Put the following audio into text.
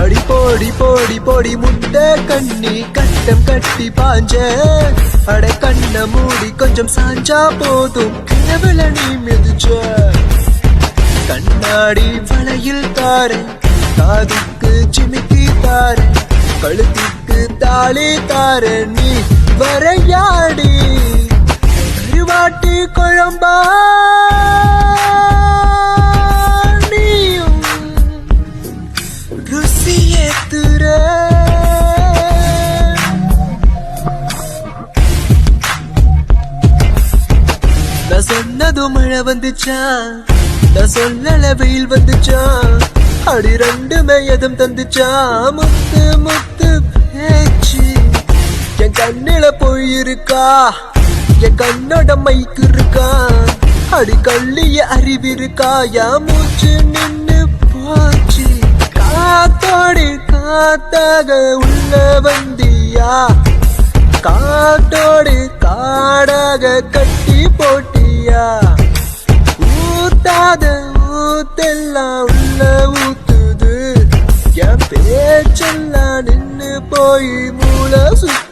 அடி போடி போடி போடி முட்டை கண்ணி கட்டம் கட்டி பாஞ்ச அட கண்ண மூடி கொஞ்சம் சாஞ்சா போதும் கிணவுல நீ மிதிச்ச கண்ணாடி வளையில் தாரேன் காதுக்கு சிமிக்கி தாரேன் கழுத்துக்கு தாலி தாரேன் நீ வரையாடி கருவாட்டி குழம்பா நீயும் ருசியேத்துற நான் சொன்னதும் மழை வந்துச்சா நான் சொல்லல வெயில் வந்துச்சா அடி ரெண்டுமே எதும் தந்துச்சா முத்து முத்து பேச்சு என் கண்ணில போயிருக்கா என் கண்ணோட மைக்கு இருக்கா அடி கள்ளிய அறிவிருக்கா என் மூச்சு நின்னு போச்சு காத்தோடி காத்தாக உள்ள வந்தியா காட்டோடு காடாக கட்டி போட்டியா ஊத்தாத ஊத்தெல்லாம் உள்ள ஊத்துது என் பேச்செல்லாம் நின்னு போய் மூளை சுத்த